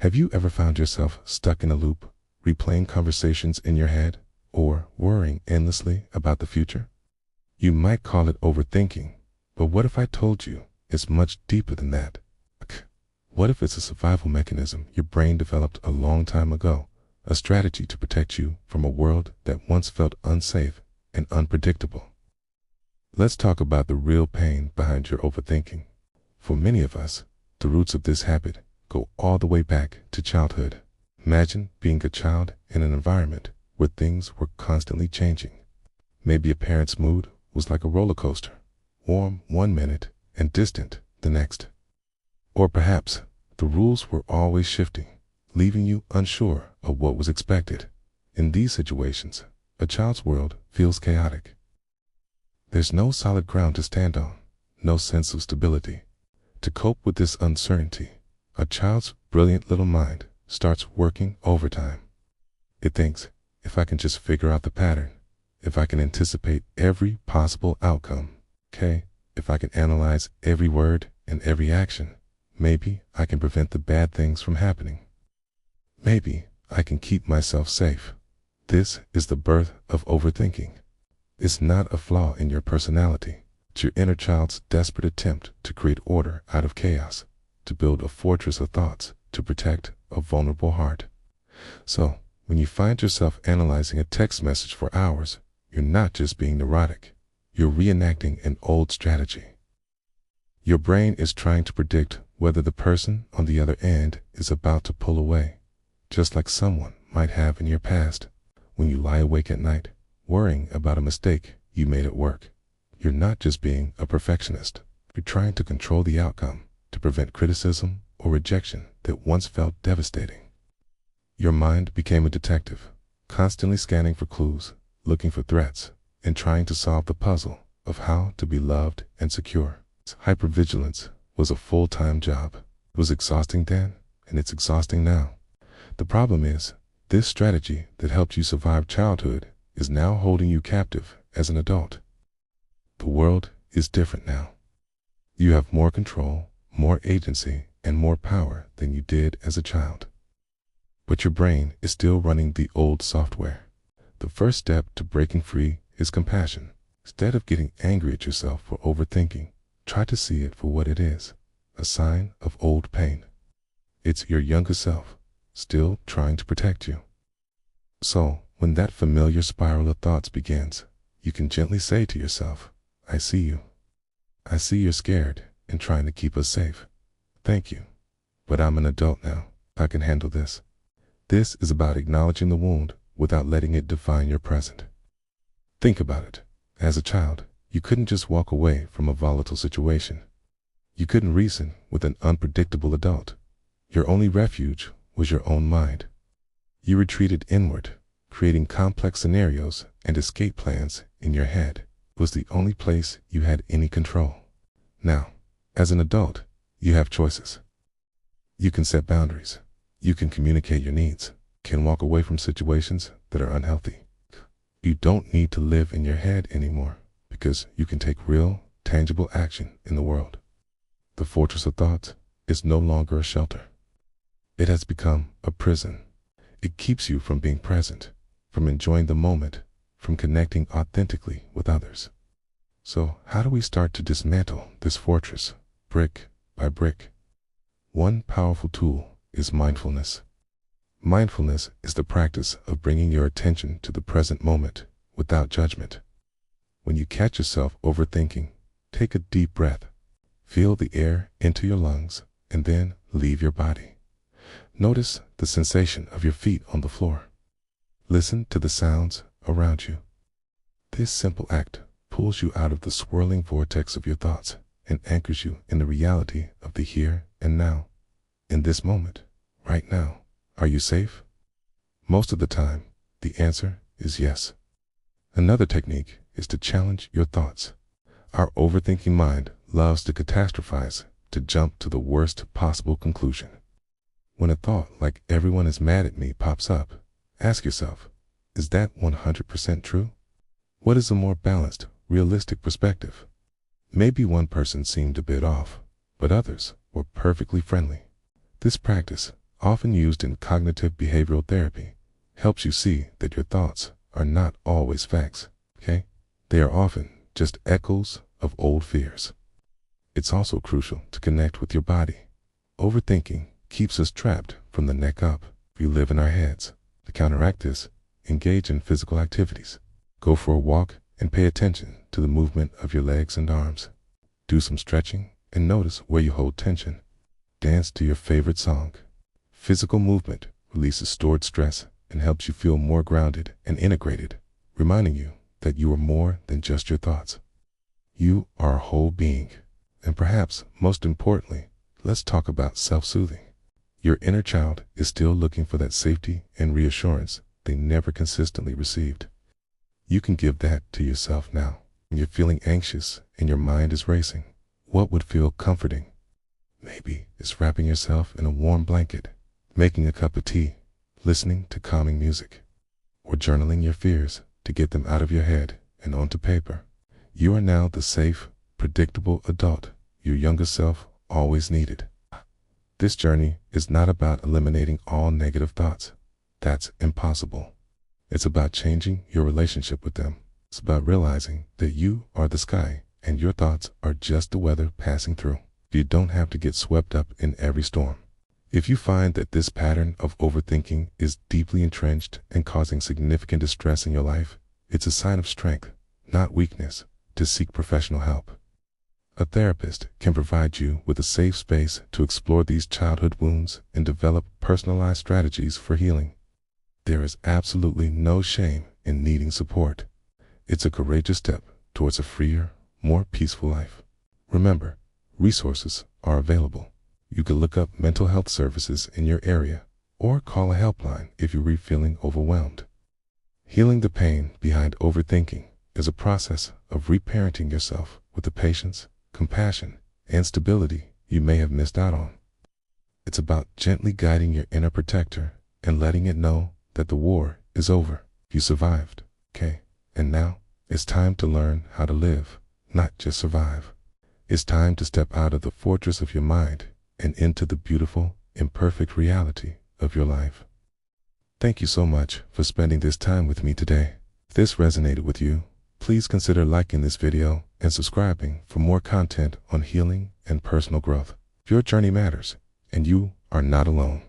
Have you ever found yourself stuck in a loop, replaying conversations in your head, or worrying endlessly about the future? You might call it overthinking, but what if I told you it's much deeper than that? What if it's a survival mechanism your brain developed a long time ago, a strategy to protect you from a world that once felt unsafe and unpredictable? Let's talk about the real pain behind your overthinking. For many of us, the roots of this habit go all the way back to childhood. Imagine being a child in an environment where things were constantly changing. Maybe a parent's mood was like a roller coaster, warm one minute and distant the next. Or perhaps the rules were always shifting, leaving you unsure of what was expected. In these situations, a child's world feels chaotic. There's no solid ground to stand on, no sense of stability. To cope with this uncertainty, a child's brilliant little mind starts working overtime. It thinks, if I can just figure out the pattern, if I can anticipate every possible outcome, if I can analyze every word and every action, maybe I can prevent the bad things from happening. Maybe I can keep myself safe. This is the birth of overthinking. It's not a flaw in your personality. It's your inner child's desperate attempt to create order out of chaos, to build a fortress of thoughts, to protect a vulnerable heart. So, when you find yourself analyzing a text message for hours, you're not just being neurotic. You're reenacting an old strategy. Your brain is trying to predict whether the person on the other end is about to pull away, just like someone might have in your past. When you lie awake at night, worrying about a mistake you made at work, you're not just being a perfectionist. You're trying to control the outcome, to prevent criticism or rejection that once felt devastating. Your mind became a detective, constantly scanning for clues, looking for threats, and trying to solve the puzzle of how to be loved and secure. Hypervigilance was a full-time job. It was exhausting then, and it's exhausting now. The problem is, this strategy that helped you survive childhood is now holding you captive as an adult. The world is different now. You have more control, more agency, and more power than you did as a child. But your brain is still running the old software. The first step to breaking free is compassion. Instead of getting angry at yourself for overthinking, try to see it for what it is, a sign of old pain. It's your younger self, still trying to protect you. So, when that familiar spiral of thoughts begins, you can gently say to yourself, I see you. I see you're scared and trying to keep us safe. Thank you. But I'm an adult now. I can handle this. This is about acknowledging the wound without letting it define your present. Think about it. As a child, you couldn't just walk away from a volatile situation. You couldn't reason with an unpredictable adult. Your only refuge was your own mind. You retreated inward, creating complex scenarios and escape plans in your head. It was the only place you had any control. Now, as an adult, you have choices. You can set boundaries. You can communicate your needs, can walk away from situations that are unhealthy. You don't need to live in your head anymore because you can take real, tangible action in the world. The fortress of thoughts is no longer a shelter. It has become a prison. It keeps you from being present, from enjoying the moment, from connecting authentically with others. So how do we start to dismantle this fortress, brick by brick? One powerful tool is mindfulness. Mindfulness is the practice of bringing your attention to the present moment without judgment. When you catch yourself overthinking, take a deep breath. Feel the air into your lungs and then leave your body. Notice the sensation of your feet on the floor. Listen to the sounds around you. This simple act pulls you out of the swirling vortex of your thoughts and anchors you in the reality of the here and now. In this moment, right now, are you safe? Most of the time, the answer is yes. Another technique is to challenge your thoughts. Our overthinking mind loves to catastrophize, to jump to the worst possible conclusion. When a thought like everyone is mad at me pops up, ask yourself, is that 100% true? What is a more balanced, realistic perspective? Maybe one person seemed a bit off, but others were perfectly friendly. This practice often used in cognitive behavioral therapy, helps you see that your thoughts are not always facts, okay? They are often just echoes of old fears. It's also crucial to connect with your body. Overthinking keeps us trapped from the neck up. We live in our heads. To counteract this, engage in physical activities. Go for a walk and pay attention to the movement of your legs and arms. Do some stretching and notice where you hold tension. Dance to your favorite song. Physical movement releases stored stress and helps you feel more grounded and integrated, reminding you that you are more than just your thoughts. You are a whole being. And perhaps most importantly, let's talk about self-soothing. Your inner child is still looking for that safety and reassurance they never consistently received. You can give that to yourself now. When you're feeling anxious and your mind is racing, what would feel comforting? Maybe it's wrapping yourself in a warm blanket, making a cup of tea, listening to calming music, or journaling your fears to get them out of your head and onto paper. You are now the safe, predictable adult your younger self always needed. This journey is not about eliminating all negative thoughts. That's impossible. It's about changing your relationship with them. It's about realizing that you are the sky and your thoughts are just the weather passing through. You don't have to get swept up in every storm. If you find that this pattern of overthinking is deeply entrenched and causing significant distress in your life, it's a sign of strength, not weakness, to seek professional help. A therapist can provide you with a safe space to explore these childhood wounds and develop personalized strategies for healing. There is absolutely no shame in needing support. It's a courageous step towards a freer, more peaceful life. Remember, resources are available. You can look up mental health services in your area or call a helpline if you're feeling overwhelmed. Healing the pain behind overthinking is a process of reparenting yourself with the patience, compassion, and stability you may have missed out on. It's about gently guiding your inner protector and letting it know that the war is over. You survived, okay? And now it's time to learn how to live, not just survive. It's time to step out of the fortress of your mind and into the beautiful, imperfect reality of your life. Thank you so much for spending this time with me today. If this resonated with you, please consider liking this video and subscribing for more content on healing and personal growth. Your journey matters, and you are not alone.